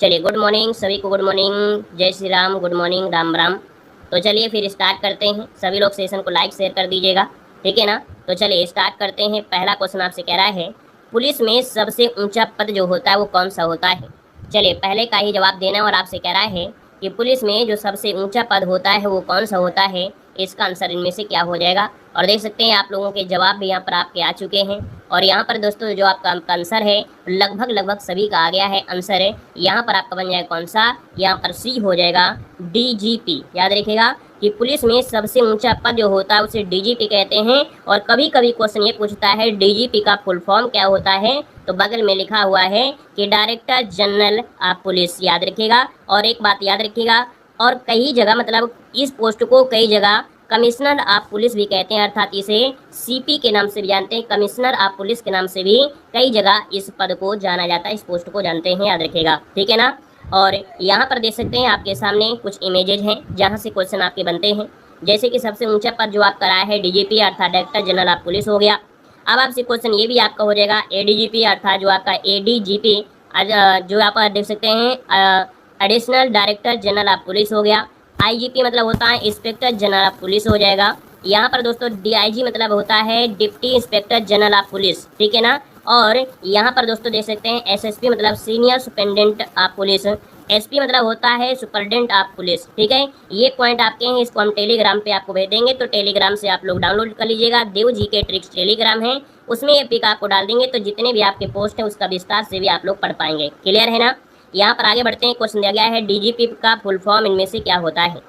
चलिए good morning सभी को, गुड मॉर्निंग, जय श्री राम, गुड मॉर्निंग, राम राम। तो चलिए फिर स्टार्ट करते हैं। सभी लोग सेशन को लाइक शेयर कर दीजिएगा, ठीक है ना। तो चलिए स्टार्ट करते हैं। पहला क्वेश्चन आपसे कह रहा है पुलिस में सबसे ऊंचा पद जो होता है वो कौन सा होता है। चलिए पहले का ही जवाब देना है और आपसे कह रहा है कि पुलिस में जो सबसे ऊंचा पद होता है वो कौन सा होता है। इसका आंसर इनमें से क्या हो जाएगा। और देख सकते हैं आप लोगों के जवाब भी यहाँ पर आपके आ चुके हैं। और यहाँ पर दोस्तों जो आपका आंसर है लगभग सभी का आ गया है आंसर है। यहाँ पर आपका बन जाएगा कौन सा, यहाँ पर सी हो जाएगा, डीजीपी। याद रखिएगा कि पुलिस में सबसे ऊंचा पद जो होता है उसे डीजीपी कहते हैं। और कभी कभी क्वेश्चन ये पूछता है डीजीपी का फुल फॉर्म क्या होता है, तो बगल में लिखा हुआ है कि डायरेक्टर जनरल ऑफ पुलिस। याद रखिएगा। और एक बात याद रखिएगा, और कई जगह मतलब इस पोस्ट को कई जगह कमिश्नर ऑफ पुलिस भी कहते हैं, अर्थात इसे सीपी के नाम से भी जानते हैं, कमिश्नर ऑफ पुलिस के नाम से भी कई जगह इस पद को जाना जाता है, इस पोस्ट को जानते हैं। याद रखिएगा, ठीक है ना। और यहाँ पर देख सकते हैं आपके सामने कुछ इमेजेज हैं जहाँ से क्वेश्चन आपके बनते हैं। जैसे कि सबसे ऊंचा पद जो आपका रहा है डीजीपी अर्थात डायरेक्टर जनरल ऑफ पुलिस हो गया। अब आपसे क्वेश्चन ये भी आपका हो जाएगा एडीजीपी अर्थात जो आपका एडीजीपी जो आप देख सकते हैं additional director general of police हो गया। आईजीपी मतलब होता है इंस्पेक्टर जनरल ऑफ पुलिस हो जाएगा। यहाँ पर दोस्तों डीआईजी मतलब होता है deputy inspector general of police, ठीक है ना। और यहाँ पर दोस्तों देख सकते हैं एसएसपी मतलब senior superintendent of police. SP मतलब होता है सुपरिटेंडेंट ऑफ पुलिस, ठीक है। ये पॉइंट आपके हैं, इसको हम टेलीग्राम पे आपको भेज देंगे, तो टेलीग्राम से आप लोग डाउनलोड कर लीजिएगा। देव जी के ट्रिक्स टेलीग्राम है, उसमें ये पिक आपको डाल देंगे, तो जितने भी आपके पोस्ट है उसका विस्तार से भी आप लोग पढ़ पाएंगे। क्लियर है ना। यहाँ पर आगे बढ़ते हैं। क्वेश्चन दिया गया है डीजीपी का फुल फॉर्म इनमें से क्या होता है।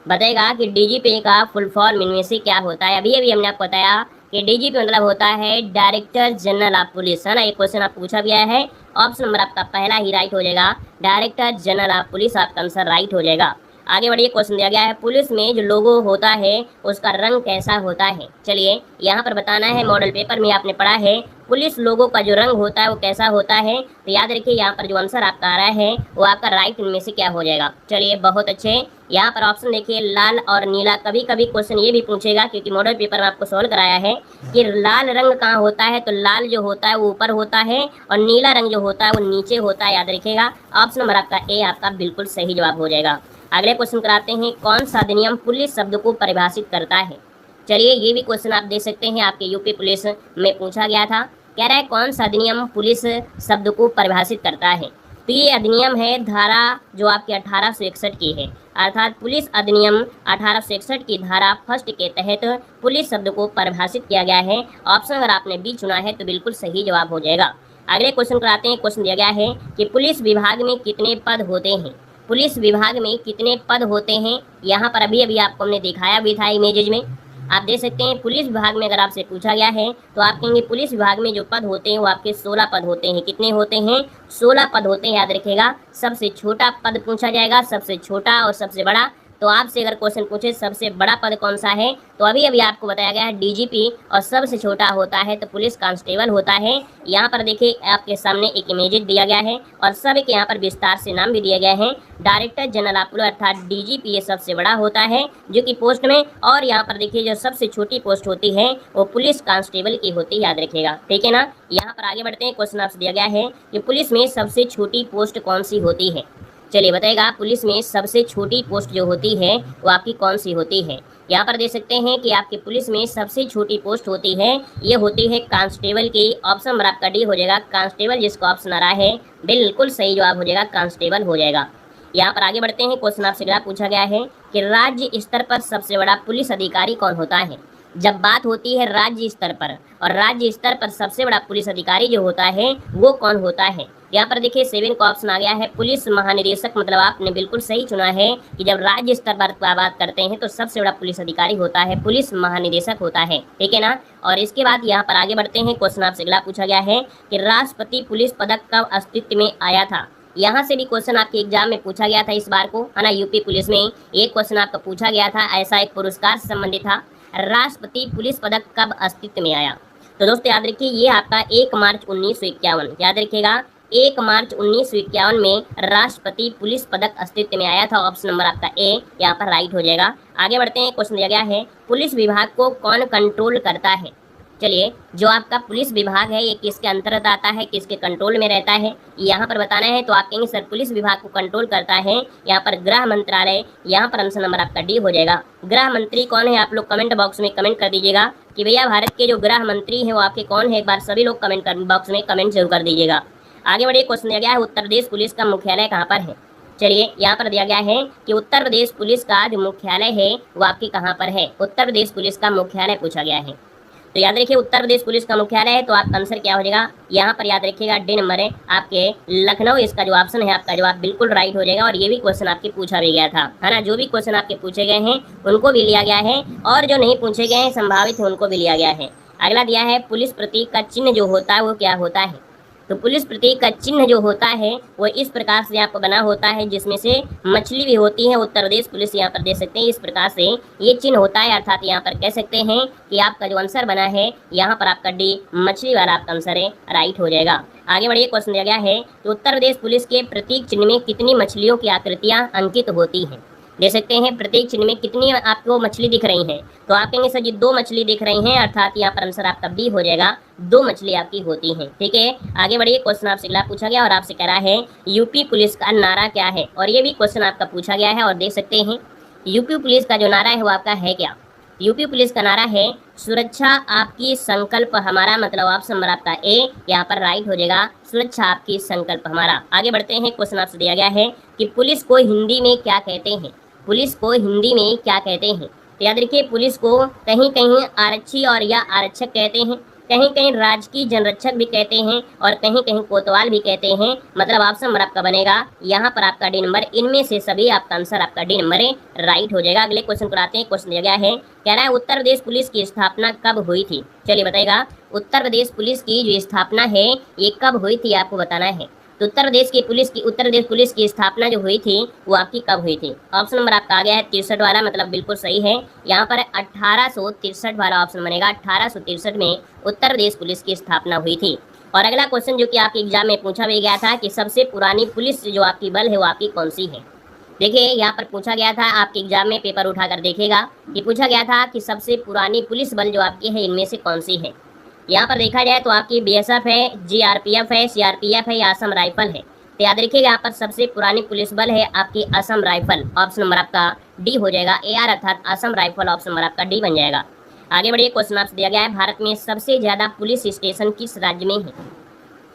बताएगा कि डीजीपी का फुल फॉर्म इनमें से क्या होता है। अभी अभी हमने आपको बताया कि डीजीपी मतलब होता है डायरेक्टर जनरल ऑफ पुलिस, है ना। ये क्वेश्चन आपको पूछा गया है। ऑप्शन नंबर आपका पहला ही राइट हो जाएगा, डायरेक्टर जनरल ऑफ पुलिस आपका आंसर राइट हो जाएगा। आगे बढ़िए। क्वेश्चन दिया गया है पुलिस में जो लोगो होता है उसका रंग कैसा होता है। चलिए यहाँ पर बताना है, मॉडल पेपर में आपने पढ़ा है पुलिस लोगो का जो रंग होता है वो कैसा होता है। तो याद रखिए यहाँ पर जो आंसर आपका आ रहा है वो आपका राइट इनमें से क्या हो जाएगा। चलिए बहुत अच्छे। यहाँ पर ऑप्शन देखिए लाल और नीला। कभी कभी क्वेश्चन ये भी पूछेगा क्योंकि मॉडल पेपर में आपको सॉल्व कराया है कि लाल रंग कहाँ होता है, तो लाल जो होता है वो ऊपर होता है और नीला रंग जो होता है वो नीचे होता है। याद रखिएगा। ऑप्शन नंबर आपका ए आपका बिल्कुल सही जवाब हो जाएगा। अगले क्वेश्चन कराते हैं कौन सा अधिनियम पुलिस शब्द को परिभाषित करता है। चलिए ये भी क्वेश्चन आप देख सकते हैं आपके यूपी पुलिस में पूछा गया था। कह रहा है कौन सा अधिनियम पुलिस शब्द को परिभाषित करता है। तो ये अधिनियम है धारा जो आपकी 1861 की है, अर्थात पुलिस अधिनियम 1861 की धारा फर्स्ट के तहत पुलिस शब्द को परिभाषित किया गया है। ऑप्शन अगर आपने बी चुना है तो बिल्कुल सही जवाब हो जाएगा। अगले क्वेश्चन कराते हैं। क्वेश्चन दिया गया है कि पुलिस विभाग में कितने पद होते हैं। पुलिस विभाग में कितने पद होते हैं। यहाँ पर अभी अभी आपको हमने दिखाया भी था इमेजेज में, आप देख सकते हैं। पुलिस विभाग में अगर आपसे पूछा गया है तो आप कहेंगे पुलिस विभाग में जो पद होते हैं वो आपके 16 पद होते हैं। कितने होते हैं? 16 पद होते हैं। याद रखिएगा। सबसे छोटा पद पूछा जाएगा, सबसे छोटा और सबसे बड़ा। तो आपसे अगर क्वेश्चन पूछे सबसे बड़ा पद कौन सा है, तो अभी अभी आपको बताया गया है डीजीपी, और सबसे छोटा होता है तो पुलिस कांस्टेबल होता है। यहाँ पर देखिए आपके सामने एक इमेज दिया गया है और सब के यहाँ पर विस्तार से नाम भी दिया गया है। डायरेक्टर जनरल ऑफ पुलिस अर्थात डीजीपी ये सबसे बड़ा होता है जो कि पोस्ट में, और यहाँ पर देखिए जो सबसे छोटी पोस्ट होती है वो पुलिस कांस्टेबल की होती है। याद रखिएगा, ठीक है ना। यहाँ पर आगे बढ़ते हैं। क्वेश्चन आपसे दिया गया है कि पुलिस में सबसे छोटी पोस्ट कौन सी होती है। चलिए बताएगा पुलिस में सबसे छोटी पोस्ट जो होती है वो आपकी कौन सी होती है। यहाँ पर देख सकते हैं कि आपकी पुलिस में सबसे छोटी पोस्ट होती है, ये होती है कांस्टेबल की। ऑप्शन नंबर आपका डी हो जाएगा, कांस्टेबल। जिसको ऑप्शन आ रहा है बिल्कुल सही जवाब हो जाएगा, कांस्टेबल हो जाएगा। यहाँ पर आगे बढ़ते हैं। क्वेश्चन आपसे क्या पूछा गया है कि राज्य स्तर पर सबसे बड़ा पुलिस अधिकारी कौन होता है। जब बात होती है राज्य स्तर पर, और राज्य स्तर पर सबसे बड़ा पुलिस अधिकारी जो होता है वो कौन होता है। यहाँ पर देखिए 7 का ऑप्शन आ गया है पुलिस महानिदेशक। मतलब आपने बिल्कुल सही चुना है कि जब राज्य स्तर पर बात करते हैं तो सबसे बड़ा पुलिस अधिकारी होता है पुलिस महानिदेशक होता है, ठीक है ना। और इसके बाद यहाँ पर आगे बढ़ते हैं। क्वेश्चन आपसे अगला पूछा गया है कि राष्ट्रपति पुलिस पदक कब अस्तित्व में आया था। यहाँ से भी क्वेश्चन आपके एग्जाम में पूछा गया था इस बार को, है ना। यूपी पुलिस में एक क्वेश्चन आपका पूछा गया था, ऐसा एक पुरस्कार से संबंधित था। राष्ट्रपति पुलिस पदक कब अस्तित्व में आया। तो दोस्तों याद रखिए ये आपका 1 मार्च 1951। याद रखिएगा 1 मार्च 1951 में राष्ट्रपति पुलिस पदक अस्तित्व में आया था। ऑप्शन नंबर आपका ए यहाँ पर राइट हो जाएगा। आगे बढ़ते हैं। क्वेश्चन दिया गया है पुलिस विभाग को कौन कंट्रोल करता है। चलिए, जो आपका पुलिस विभाग है ये किसके अंतर्गत आता है, किसके कंट्रोल में रहता है, यहाँ पर बताना है। तो आप कहेंगे सर पुलिस विभाग को कंट्रोल करता है यहाँ पर गृह मंत्रालय, यहाँ पर आंसर नंबर आपका डी हो जाएगा। गृह मंत्री कौन है, आप लोग कमेंट बॉक्स में कमेंट कर दीजिएगा कि भैया भारत के जो गृह मंत्री हैं वो आपके कौन है। एक बार सभी लोग कमेंट बॉक्स में कमेंट जरूर कर दीजिएगा। आगे बढ़िए, क्वेश्चन दिया गया है उत्तर प्रदेश पुलिस का मुख्यालय कहाँ पर है। चलिए, यहाँ पर दिया गया है कि उत्तर प्रदेश पुलिस का जो मुख्यालय है वो आपके कहाँ पर है। उत्तर प्रदेश पुलिस का मुख्यालय पूछा गया है, तो याद रखिए उत्तर प्रदेश पुलिस का मुख्यालय है, तो आपका आंसर क्या हो जाएगा, यहाँ पर याद रखिएगा डी नंबर है आपके लखनऊ। इसका जो ऑप्शन है आपका जवाब बिल्कुल राइट हो जाएगा। और ये भी क्वेश्चन आपके पूछा भी गया था, है ना। जो भी क्वेश्चन आपके पूछे गए हैं उनको भी लिया गया है, और जो नहीं पूछे गए हैं संभावित है उनको भी लिया गया है। अगला दिया है पुलिस प्रतीक का चिन्ह जो होता है वो क्या होता है। तो पुलिस प्रतीक का चिन्ह जो होता है वो इस प्रकार से आपको बना होता है, जिसमें से मछली भी होती है। उत्तर प्रदेश पुलिस यहाँ पर दे सकते हैं, इस प्रकार से ये चिन्ह होता है। अर्थात यहाँ पर कह सकते हैं कि आपका जो आंसर बना है यहाँ पर आपका डी मछली वाला आपका आंसर है, राइट हो जाएगा। आगे बढ़िए, क्वेश्चन दिया गया है तो उत्तर प्रदेश पुलिस के प्रतीक चिन्ह में कितनी मछलियों की आकृतियाँ अंकित होती हैं। दे सकते हैं प्रत्येक चिन्ह में कितनी आपको मछली दिख रही हैं। तो आप कहेंगे सर जी 2 मछली दिख रही हैं, अर्थात यहाँ पर आंसर आपका बी हो जाएगा, 2 मछली आपकी होती हैं। ठीक है, आगे बढ़िए, क्वेश्चन आपसे अगला पूछा गया और आपसे कह रहा है यूपी पुलिस का नारा क्या है। और ये भी क्वेश्चन आपका पूछा गया है, और देख सकते हैं यूपी पुलिस का जो नारा है वो आपका है क्या। यूपी पुलिस का नारा है सुरक्षा आपकी संकल्प हमारा, मतलब ऑप्शन नंबर आपका ए यहाँ पर राइट हो जाएगा, सुरक्षा आपकी संकल्प हमारा। आगे बढ़ते हैं, क्वेश्चन आपसे दिया गया है कि पुलिस को हिंदी में क्या कहते हैं। पुलिस को हिंदी में क्या कहते हैं। तो याद रखिए पुलिस को कहीं कहीं आरक्षी और या आरक्षक कहते हैं, कहीं कहीं राजकीय जनरक्षक भी कहते हैं, और कहीं कहीं कोतवाल भी कहते हैं। मतलब ऑप्शन नंबर आपका बनेगा यहाँ पर आपका डी नंबर, इनमें से सभी आपका आंसर आपका डी नंबर राइट हो जाएगा। अगले क्वेश्चन को आते हैं। क्वेश्चन दिया गया है, कह रहा है उत्तर प्रदेश पुलिस की स्थापना कब हुई थी। चलिए बताइएगा, उत्तर प्रदेश पुलिस की जो स्थापना है ये कब हुई थी, आपको बताना है। तो उत्तर प्रदेश पुलिस की स्थापना जो हुई थी वो आपकी कब हुई थी। ऑप्शन नंबर आपका आ गया है 63 वाला, मतलब बिल्कुल सही है। यहाँ पर 1863 वाला ऑप्शन बनेगा। 1863 में उत्तर प्रदेश पुलिस की स्थापना हुई थी। और अगला क्वेश्चन जो कि आपके एग्जाम में पूछा भी गया था कि सबसे पुरानी पुलिस जो आपकी बल है वो आपकी कौन सी है। देखिए यहाँ पर पूछा गया था, आपके एग्जाम में पेपर उठाकर देखिएगा कि पूछा गया था कि सबसे पुरानी पुलिस बल जो आपकी है इनमें से कौन सी है। यहाँ पर देखा जाए तो आपकी बीएसएफ है, जीआरपीएफ है, सीआरपीएफ है या असम राइफल है। तो याद रखिएगा यहाँ पर सबसे पुरानी पुलिस बल है आपकी असम राइफल। ऑप्शन नंबर आपका डी हो जाएगा, एआर अर्थात असम राइफल ऑप्शन नंबर आपका डी बन जाएगा। आगे बढ़िए, क्वेश्चन आपसे दिया गया है भारत में सबसे ज्यादा पुलिस स्टेशन किस राज्य में है।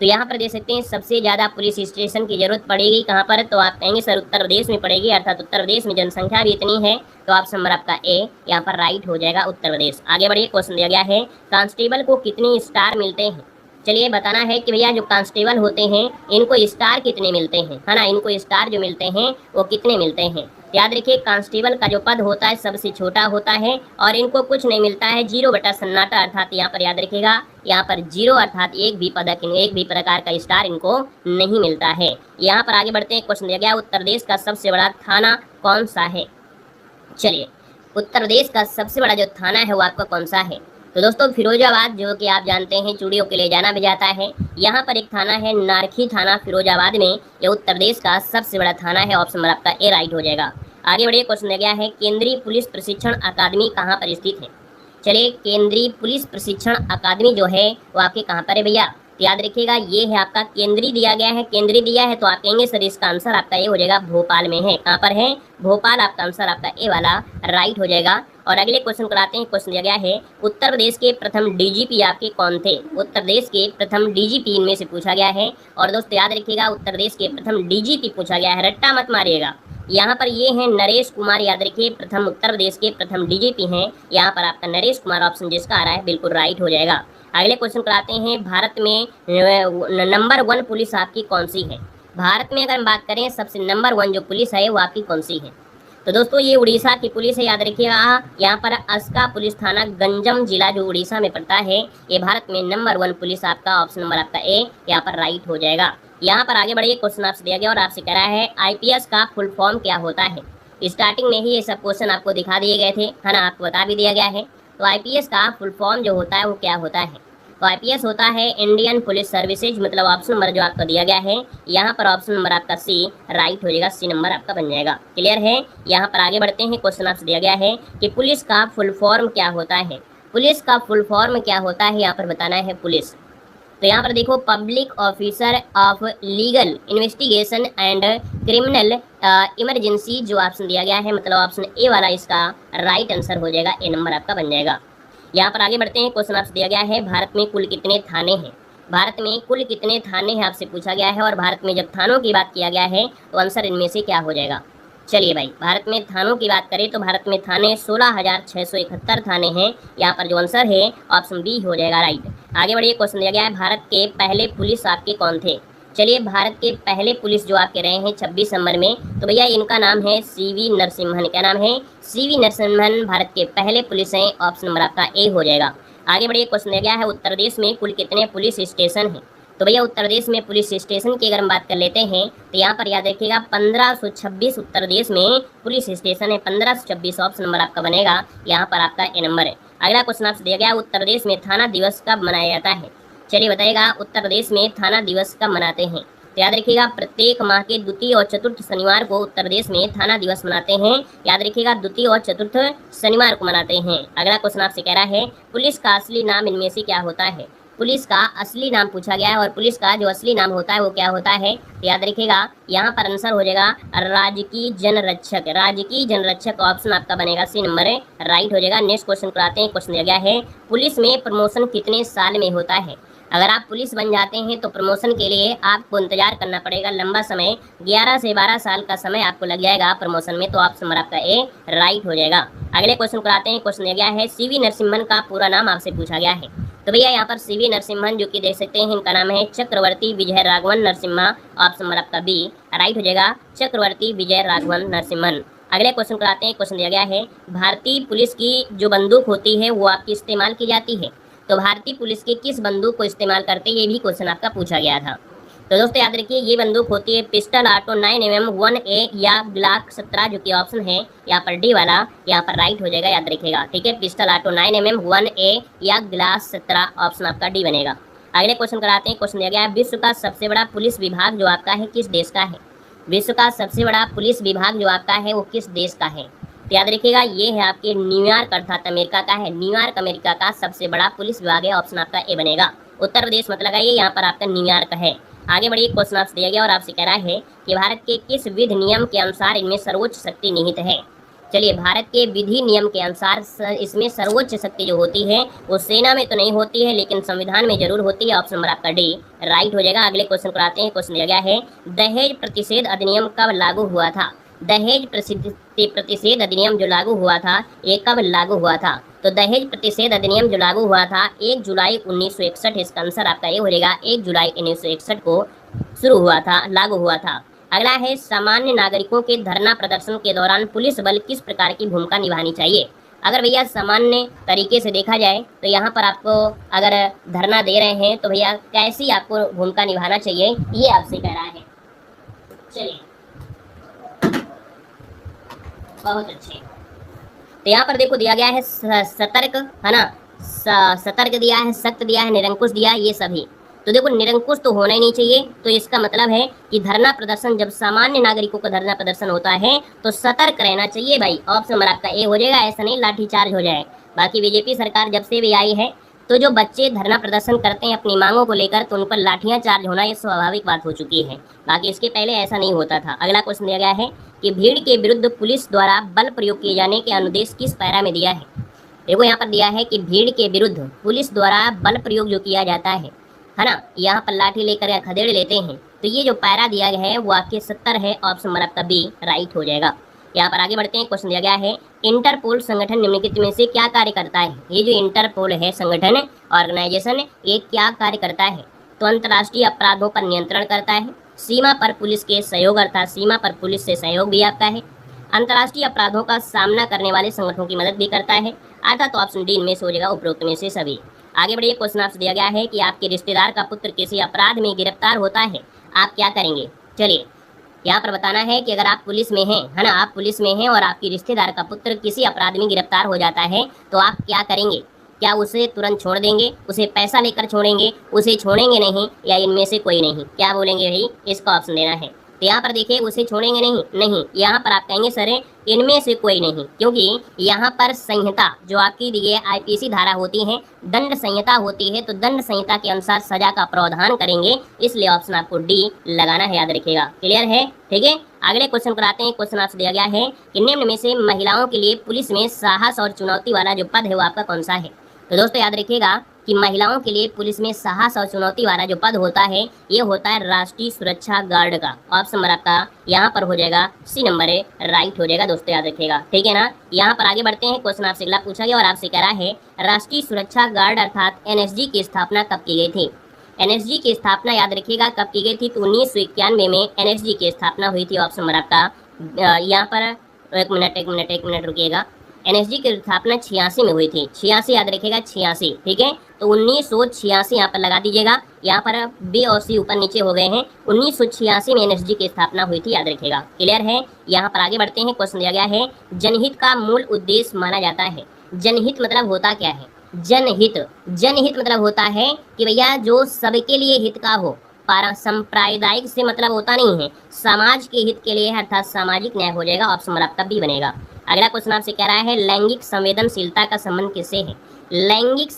तो यहाँ पर देख सकते हैं सबसे ज़्यादा पुलिस स्टेशन की जरूरत पड़ेगी कहाँ पर, तो आप कहेंगे सर उत्तर प्रदेश में पड़ेगी, अर्थात उत्तर प्रदेश में जनसंख्या भी इतनी है। तो ऑप्शन नंबर आपका ए यहाँ पर राइट हो जाएगा, उत्तर प्रदेश। आगे बढ़िए, क्वेश्चन दिया गया है कांस्टेबल को कितनी स्टार मिलते हैं। चलिए बताना है कि भैया जो कांस्टेबल होते हैं इनको स्टार कितने मिलते हैं, है ना। इनको स्टार जो मिलते हैं वो कितने मिलते हैं। याद रखिए कांस्टेबल का जो पद होता है सबसे छोटा होता है, और इनको कुछ नहीं मिलता है, 0 बटा सन्नाटा। अर्थात यहाँ पर याद रखिएगा यहाँ पर 0 अर्थात एक भी प्रकार का स्टार इनको नहीं मिलता है। यहाँ पर आगे बढ़ते हैं, क्वेश्चन दिया गया उत्तर प्रदेश का सबसे बड़ा थाना कौन सा है। चलिए उत्तर प्रदेश का सबसे बड़ा जो थाना है वो आपका कौन सा है। तो दोस्तों फिरोजाबाद, जो कि आप जानते हैं चूड़ियों के ले जाना भी जाता है, यहाँ पर एक थाना है नारखी थाना फिरोजाबाद में, ये उत्तर प्रदेश का सबसे बड़ा थाना है। ऑप्शन नंबर आपका ए राइट हो जाएगा। आगे बढ़िए, क्वेश्चन दिया गया है केंद्रीय पुलिस प्रशिक्षण अकादमी कहाँ पर स्थित है। चलिए केंद्रीय पुलिस प्रशिक्षण अकादमी जो है वो आपके कहाँ पर है भैया। तो याद रखिएगा ये है आपका केंद्रीय दिया गया है, केंद्रीय दिया है तो आप कहेंगे सर इसका आंसर आपका ये हो जाएगा भोपाल में है। कहाँ पर है, भोपाल। आपका आंसर आपका ए वाला राइट हो जाएगा। और अगले क्वेश्चन कराते हैं। क्वेश्चन दिया गया है उत्तर प्रदेश के प्रथम डीजीपी आपके कौन थे। उत्तर प्रदेश के प्रथम डीजीपी इनमें से पूछा गया है। और दोस्तों याद रखिएगा उत्तर प्रदेश के प्रथम डीजीपी पूछा गया है, रट्टा मत मारिएगा। यहाँ पर ये हैं नरेश कुमार, याद रखिए प्रथम उत्तर प्रदेश के प्रथम डीजीपी हैं यहाँ पर आपका नरेश कुमार। ऑप्शन जिसका आ रहा है बिल्कुल राइट हो जाएगा। अगले क्वेश्चन कराते हैं भारत में नंबर 1 पुलिस आपकी कौन सी है। भारत में अगर हम बात करें सबसे नंबर 1 जो पुलिस है वो आपकी कौन सी है। तो दोस्तों ये उड़ीसा की पुलिस है, याद रखिएगा यहाँ पर अस्का पुलिस थाना गंजम जिला जो उड़ीसा में पड़ता है, ये भारत में नंबर 1 पुलिस आपका। ऑप्शन नंबर आपका ए यहाँ पर राइट हो जाएगा। यहाँ पर आगे बढ़िए, क्वेश्चन आपसे दिया गया और आपसे कह रहा है आईपीएस का फुल फॉर्म क्या होता है। स्टार्टिंग में ही ये सब क्वेश्चन आपको दिखा दिए गए थे, है ना, आपको बता भी दिया गया है। तो आईपीएस का फुल फॉर्म जो होता है वो क्या होता है। तो आईपीएस होता है इंडियन पुलिस सर्विसेज, मतलब ऑप्शन नंबर जो आपको दिया गया है यहाँ पर ऑप्शन नंबर आपका सी राइट हो जाएगा, सी नंबर आपका बन जाएगा। क्लियर है। यहाँ पर आगे बढ़ते हैं, क्वेश्चन आपसे दिया गया है कि पुलिस का फुल फॉर्म क्या होता है। पुलिस का फुल फॉर्म क्या होता है, यहाँ पर बताना है पुलिस। तो यहाँ पर देखो, public officer of legal investigation and criminal emergency जो ऑप्शन दिया गया है, मतलब ऑप्शन ए वाला इसका राइट आंसर हो जाएगा, ए नंबर आपका बन जाएगा। यहाँ पर आगे बढ़ते हैं, क्वेश्चन आपसे दिया गया है भारत में कुल कितने थाने हैं। भारत में कुल कितने थाने हैं आपसे पूछा गया है, और भारत में जब थानों की बात किया गया है तो आंसर इनमें से क्या हो जाएगा। चलिए भाई, भारत में थानों की बात करें तो भारत में थाने 16,671 थाने हैं। यहाँ पर जो आंसर है ऑप्शन बी हो जाएगा राइट। आगे बढ़िए, क्वेश्चन दिया गया है भारत के पहले पुलिस आपके कौन थे। चलिए, भारत के पहले पुलिस जो आपके रहे हैं 26 नंबर में, तो भैया इनका नाम है सीवी नरसिम्हन। क्या नाम है, सीवी नरसिम्हन भारत के पहले पुलिस हैं, ऑप्शन नंबर आपका ए हो जाएगा। आगे बढ़िए, क्वेश्चन दिया गया है उत्तर प्रदेश में कुल कितने पुलिस स्टेशन हैं। तो भैया उत्तर प्रदेश में पुलिस स्टेशन की अगर हम बात कर लेते हैं तो यहाँ पर याद रखिएगा 1526 उत्तर प्रदेश में पुलिस स्टेशन है, 1526 ऑप्शन नंबर आपका बनेगा, यहाँ पर आपका ए नंबर है। अगला क्वेश्चन आपसे दिया गया उत्तर प्रदेश में थाना दिवस कब मनाया जाता है। चलिए बताइएगा, उत्तर प्रदेश में थाना दिवस कब मनाते हैं। तो याद रखिएगा प्रत्येक माह के द्वितीय और चतुर्थ शनिवार को उत्तर प्रदेश में थाना दिवस मनाते हैं। याद रखिएगा द्वितीय और चतुर्थ शनिवार को मनाते हैं। अगला क्वेश्चन आपसे कह रहा है पुलिस का असली नाम इनमें से क्या होता है। पुलिस का असली नाम पूछा गया है, और पुलिस का जो असली नाम होता है वो क्या होता है, तो याद रखिएगा यहाँ पर आंसर हो जाएगा राजकीय जनरक्षक। राजकीय जनरक्षक ऑप्शन आपका बनेगा सी नंबर है, राइट हो जाएगा। नेक्स्ट क्वेश्चन पर आते हैं, क्वेश्चन दिया गया है पुलिस में प्रमोशन कितने साल में होता है। अगर आप पुलिस बन जाते हैं तो प्रमोशन के लिए आपको इंतजार करना पड़ेगा लंबा समय, 11 से 12 साल का समय आपको लग जाएगा प्रमोशन में, तो ऑप्शन नंबर आपका ए राइट हो जाएगा। अगले क्वेश्चन पर आते हैं, क्वेश्चन दिया गया है सीवी नरसिम्हन का पूरा नाम आपसे पूछा गया है। तो भैया यहाँ पर सीवी नरसिम्हन जो कि देख सकते हैं इनका नाम है चक्रवर्ती विजय राघवन नरसिम्हा, ऑप्शन नंबर आपका बी राइट हो जाएगा, चक्रवर्ती विजय राघवन नरसिम्हन। अगले क्वेश्चन पर आते हैं, क्वेश्चन दिया गया है भारतीय पुलिस की जो बंदूक होती है वो आपकी इस्तेमाल की जाती है। तो भारतीय पुलिस की किस बंदूक को इस्तेमाल करते हैं, ये भी क्वेश्चन आपका पूछा गया था। तो दोस्तों याद रखिए ये बंदूक होती है पिस्टल ऑटो 9mm 1A या ग्लाक 17, जो कि ऑप्शन है यहाँ पर डी वाला, यहाँ पर राइट हो जाएगा, याद रखिएगा ठीक है। पिस्टल ऑटो 9mm 1A या ग्लास 17 ऑप्शन आपका डी बनेगा। अगले क्वेश्चन कराते हैं, क्वेश्चन दिया गया है विश्व का सबसे बड़ा पुलिस विभाग जो आपका है किस देश का है। विश्व का सबसे बड़ा पुलिस विभाग जो आपका है वो किस देश का है। तो याद रखिएगा ये है आपके न्यूयॉर्क अर्थात अमेरिका का है। न्यूयॉर्क अमेरिका का सबसे बड़ा पुलिस विभाग है, ऑप्शन आपका ए बनेगा। उत्तर प्रदेश मत लगाइए, यहाँ पर आपका न्यूयॉर्क है। आगे बढ़िए, क्वेश्चन आपसे दिया गया और आपसे कह रहा है कि भारत के किस विधि नियम के अनुसार इनमें सर्वोच्च शक्ति निहित है। चलिए, भारत के विधि नियम के अनुसार इसमें सर्वोच्च शक्ति जो होती है वो सेना में तो नहीं होती है लेकिन संविधान में जरूर होती है, ऑप्शन नंबर आपका डी राइट हो जाएगा। अगले क्वेश्चन पर आते हैं, क्वेश्चन दिया गया है दहेज प्रतिषेध अधिनियम कब लागू हुआ था। दहेज प्रतिषेध अधिनियम जो लागू हुआ था ये कब लागू हुआ था। तो दहेज प्रतिषेध अधिनियम जो लागू हुआ था 1 जुलाई 1961, इसका आंसर आपका ये हो जाएगा 1 जुलाई 1961 को शुरू हुआ था, लागू हुआ था। अगला है सामान्य नागरिकों के धरना प्रदर्शन के दौरान पुलिस बल किस प्रकार की भूमिका निभानी चाहिए। अगर भैया सामान्य तरीके से देखा जाए तो यहाँ पर आपको अगर धरना दे रहे हैं तो भैया कैसी आपको भूमिका निभाना चाहिए ये आपसे कह रहा है। चलिए, बहुत अच्छे। तो यहाँ पर देखो दिया गया है सतर्क, है ना, सतर्क दिया है, सख्त दिया है, निरंकुश दिया है, ये सभी। तो देखो निरंकुश तो होना ही नहीं चाहिए, तो इसका मतलब है कि धरना प्रदर्शन जब सामान्य नागरिकों का धरना प्रदर्शन होता है तो सतर्क रहना चाहिए भाई, ऑप्शन नंबर आपका ए हो जाएगा। ऐसा नहीं लाठीचार्ज हो जाए। बाकी बीजेपी सरकार जब से भी आई है तो जो बच्चे धरना प्रदर्शन करते हैं अपनी मांगों को लेकर तो उन पर लाठियां चार्ज होना ये स्वाभाविक बात हो चुकी है। बाकी इसके पहले ऐसा नहीं होता था। अगला क्वेश्चन दिया गया है कि भीड़ के विरुद्ध पुलिस द्वारा बल प्रयोग किए जाने के अनुदेश किस पैरा में दिया है। देखो यहाँ पर दिया है कि भीड़ के विरुद्ध पुलिस द्वारा बल प्रयोग जो किया जाता है ना, यहाँ पर लाठी लेकर या खदेड़ लेते हैं, तो ये जो पैरा दिया गया है वो आपके 70 है, ऑप्शन नंबर आपका बी राइट हो जाएगा। यहाँ पर आगे बढ़ते हैं, क्वेश्चन दिया गया है इंटरपोल संगठन निम्नलिखित में से क्या कार्य करता है। ये जो इंटरपोल है संगठन ऑर्गेनाइजेशन, ये क्या कार्य करता है। तो अंतर्राष्ट्रीय अपराधों पर नियंत्रण करता है, सीमा पर पुलिस के सहयोग अर्थात सीमा पर पुलिस से सहयोग भी आपका है, अंतर्राष्ट्रीय अपराधों का सामना करने वाले संगठनों की मदद भी करता है, अर्थात तो ऑप्शन डी इनमें से हो जाएगा उपरोक्त में से सभी। आगे बढ़िए, क्वेश्चन आपसे दिया गया है कि आपके रिश्तेदार का पुत्र किसी अपराध में गिरफ्तार होता है, आप क्या करेंगे। चलिए, यहाँ पर बताना है कि अगर आप पुलिस में हैं, है ना, आप पुलिस में हैं और आपकी रिश्तेदार का पुत्र किसी अपराध में गिरफ्तार हो जाता है तो आप क्या करेंगे। क्या उसे तुरंत छोड़ देंगे, उसे पैसा लेकर छोड़ेंगे, उसे छोड़ेंगे नहीं, या इनमें से कोई नहीं, क्या बोलेंगे भाई, इसका ऑप्शन देना है। तो यहाँ पर देखिए उसे छोड़ेंगे नहीं, यहाँ पर आप कहेंगे सर इनमें से कोई नहीं, क्योंकि यहाँ पर संहिता जो आपकी ये आईपीसी धारा होती है, दंड संहिता होती है, तो दंड संहिता के अनुसार सजा का प्रावधान करेंगे, इसलिए ऑप्शन आपको डी लगाना है, याद रखिएगा। क्लियर है? ठीक है, अगले क्वेश्चन पर आते हैं। क्वेश्चन आपसे दिया गया है कि निम्न में से महिलाओं के लिए पुलिस में साहस और चुनौती वाला जो पद है वो आपका कौन सा है? तो दोस्तों याद रखिएगा कि महिलाओं के लिए पुलिस में साहस और चुनौती वाला जो पद होता है ये होता है राष्ट्रीय सुरक्षा गार्ड का। ऑप्शन नंबर आपका यहाँ पर हो जाएगा सी नंबर है, राइट हो जाएगा दोस्तों, याद रखिएगा। ठीक है ना, यहाँ पर आगे बढ़ते हैं। क्वेश्चन आपसे अगला पूछा गया और आपसे कह रहा है राष्ट्रीय सुरक्षा गार्ड अर्थात एनएसजी की स्थापना कब की गई थी? एनएसजी की स्थापना याद रखिएगा कब की गई थी? तो 1991 में एनएसजी की स्थापना हुई थी। ऑप्शन नंबर आपका यहाँ पर एक मिनट रुकिएगा। एनएसजी की स्थापना 86 में हुई थी, 86 याद रखिएगा, 86। ठीक है, तो 1986 यहाँ पर लगा दीजिएगा, यहाँ पर बी और सी ऊपर नीचे हो गए हैं। 1986 में एनएसजी की स्थापना हुई थी, याद रखिएगा। क्लियर है? यहाँ पर आगे बढ़ते हैं। क्वेश्चन दिया गया है जनहित का मूल उद्देश्य माना जाता है। जनहित मतलब होता क्या है? जनहित मतलब होता है कि भैया जो सबके लिए हित का हो। सांप्रदायिक से मतलब होता नहीं है, समाज के हित के लिए अर्थात सामाजिक न्याय हो जाएगा। ऑप्शन नंबर आपका बी बनेगा। अगला क्वेश्चन आपसे कह रहा है लैंगिक संवेदनशीलता का संबंध किससे है? लैंगिक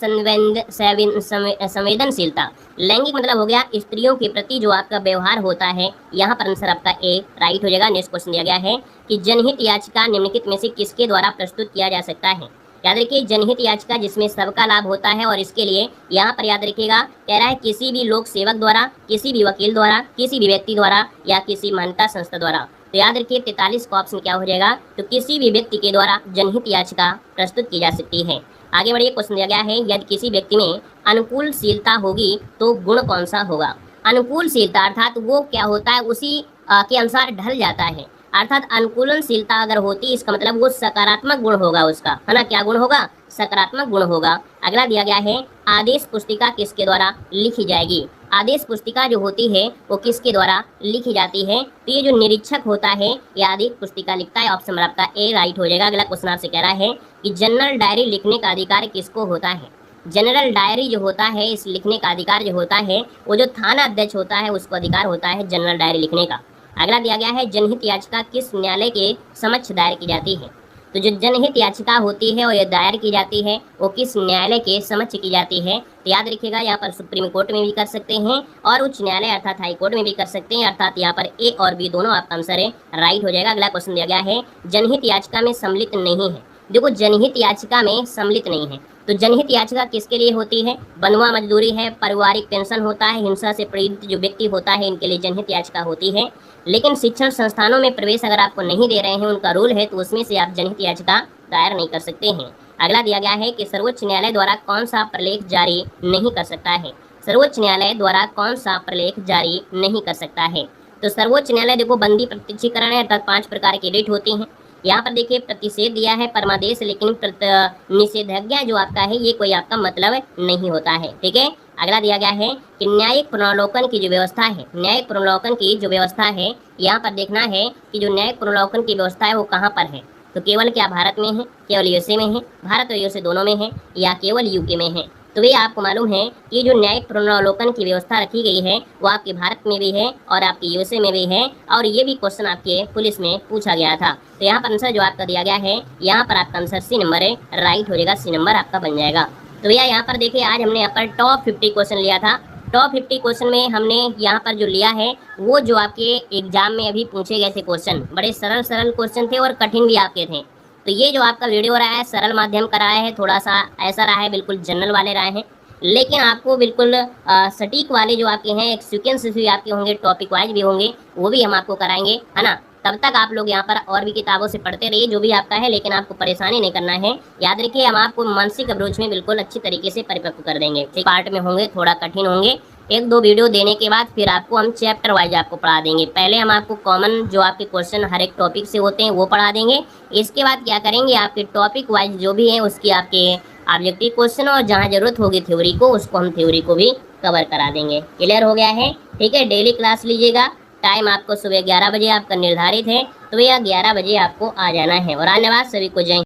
संवेदनशीलता, लैंगिक मतलब हो गया स्त्रियों के प्रति जो आपका व्यवहार होता है। यहाँ पर आंसर आपका ए राइट हो जाएगा। नेक्स्ट क्वेश्चन दिया गया है कि जनहित याचिका निम्नलिखित में से किसके द्वारा प्रस्तुत किया जा सकता है? याद रखिए जनहित याचिका जिसमें सबका लाभ होता है, और इसके लिए यहाँ पर याद रखिएगा कह रहा है किसी भी लोक सेवक द्वारा, किसी भी वकील द्वारा, किसी भी व्यक्ति द्वारा या किसी मान्यता संस्था द्वारा। तो याद रखिए 43 का ऑप्शन क्या हो जाएगा? तो किसी भी व्यक्ति के द्वारा जनहित याचिका प्रस्तुत की जा सकती है। आगे बढ़िए, क्वेश्चन दिया गया है यदि किसी व्यक्ति में अनुकूलशीलता होगी तो गुण कौन सा होगा? अनुकूलशीलता अर्थात वो क्या होता है उसी के अनुसार ढल जाता है, अर्थात अनुकूलनशीलता अगर होती इसका मतलब वो सकारात्मक गुण होगा उसका, है ना? क्या गुण होगा? सकारात्मक गुण होगा। अगला दिया गया है आदेश पुस्तिका किसके द्वारा लिखी जाएगी? आदेश पुस्तिका जो होती है वो किसके द्वारा लिखी जाती है? तो ये जो निरीक्षक होता है ये आदेश पुस्तिका लिखता है। ऑप्शन नंबर आपका ए राइट हो जाएगा। अगला क्वेश्चन आपसे कह रहा है कि जनरल डायरी लिखने का अधिकार किसको होता है? जनरल डायरी जो होता है इस लिखने का अधिकार जो होता है वो जो थाना अध्यक्ष होता है उसको अधिकार होता है जनरल डायरी लिखने का। अगला दिया गया है जनहित याचिका किस न्यायालय के समक्ष दायर की जाती है? तो जो जनहित याचिका होती है और ये दायर की जाती है वो किस न्यायालय के समक्ष की जाती है? तो याद रखिएगा यहाँ पर सुप्रीम कोर्ट में भी कर सकते हैं और उच्च न्यायालय अर्थात हाई कोर्ट में भी कर सकते हैं, अर्थात यहाँ पर ए और बी दोनों आपका आंसर है, राइट हो जाएगा। अगला क्वेश्चन दिया गया है जनहित याचिका में सम्मिलित नहीं है। देखो जनहित याचिका में सम्मिलित नहीं है तो जनहित याचिका किसके लिए होती है? बंधुआ मजदूरी है, पारिवारिक पेंशन होता है, हिंसा से पीड़ित जो व्यक्ति होता है इनके लिए जनहित याचिका होती है। लेकिन शिक्षण संस्थानों में प्रवेश अगर आपको नहीं दे रहे हैं, उनका रूल है, तो उसमें से आप जनहित याचिका दायर नहीं कर सकते हैं। अगला दिया गया है कि सर्वोच्च न्यायालय द्वारा कौन सा प्रलेख जारी नहीं कर सकता है? सर्वोच्च न्यायालय द्वारा कौन सा प्रलेख जारी नहीं कर सकता है? तो सर्वोच्च न्यायालय देखो बंदी प्रत्यक्षीकरण है अर्थात 5 प्रकार की रिट होती हैं। यहाँ पर देखिए प्रतिषेध दिया है, परमादेश, लेकिन निषेधाज्ञा जो आपका है ये कोई आपका मतलब नहीं होता है। ठीक है, अगला दिया गया है कि न्यायिक पुनरावलोकन की जो व्यवस्था है, न्यायिक पुनरावलोकन की जो व्यवस्था है यहाँ पर देखना है कि जो न्यायिक पुनरावलोकन की व्यवस्था है वो कहाँ पर है? तो केवल क्या भारत में है, केवल यूएसए में है, भारत और यूएसए दोनों में है, या केवल यूके में है? तो ये आपको मालूम है कि जो न्यायिक पुनरावलोकन की व्यवस्था रखी गई है वो आपके भारत में भी है और आपके यूएसए में भी है, और ये भी क्वेश्चन आपके पुलिस में पूछा गया था। तो यहाँ पर आंसर जो आपका दिया गया है यहाँ पर आपका आंसर सी नंबर है, राइट हो जाएगा, सी नंबर आपका बन जाएगा। तो भैया यहाँ पर देखिए आज हमने यहाँ पर टॉप 50 क्वेश्चन लिया था। टॉप 50 क्वेश्चन में हमने यहाँ पर जो लिया है वो जो आपके एग्जाम में अभी पूछे गए थे क्वेश्चन, बड़े सरल क्वेश्चन थे और कठिन भी आपके थे। तो ये जो आपका वीडियो रहा है सरल माध्यम का रहा है, थोड़ा सा ऐसा रहा है, बिल्कुल जनरल वाले रहे हैं, लेकिन आपको बिल्कुल सटीक वाले जो आपके हैं एक सीक्वेंस भी आपके होंगे, टॉपिक वाइज भी होंगे, वो भी हम आपको कराएंगे, है ना? तब तक आप लोग यहाँ पर और भी किताबों से पढ़ते रहिए जो भी आपका है, लेकिन आपको परेशानी नहीं करना है। याद रखिए हम आपको मानसिक अप्रोच में बिल्कुल अच्छी तरीके से परिपक्व कर देंगे। पार्ट में होंगे, थोड़ा कठिन होंगे, 1-2 वीडियो देने के बाद फिर आपको हम चैप्टर वाइज आपको पढ़ा देंगे। पहले हम आपको कॉमन जो आपके क्वेश्चन हर एक टॉपिक से होते हैं वो पढ़ा देंगे। इसके बाद क्या करेंगे, आपके टॉपिक वाइज जो भी है उसकी आपके ऑब्जेक्टिव क्वेश्चन और जहाँ जरूरत होगी थ्योरी को, उसको हम थ्योरी को भी कवर करा देंगे। क्लियर हो गया है? ठीक है, डेली क्लास लीजिएगा। टाइम आपको सुबह 11 बजे आपका निर्धारित है, तो भैया 11 बजे आपको आ जाना है। और धन्यवाद सभी को, जय।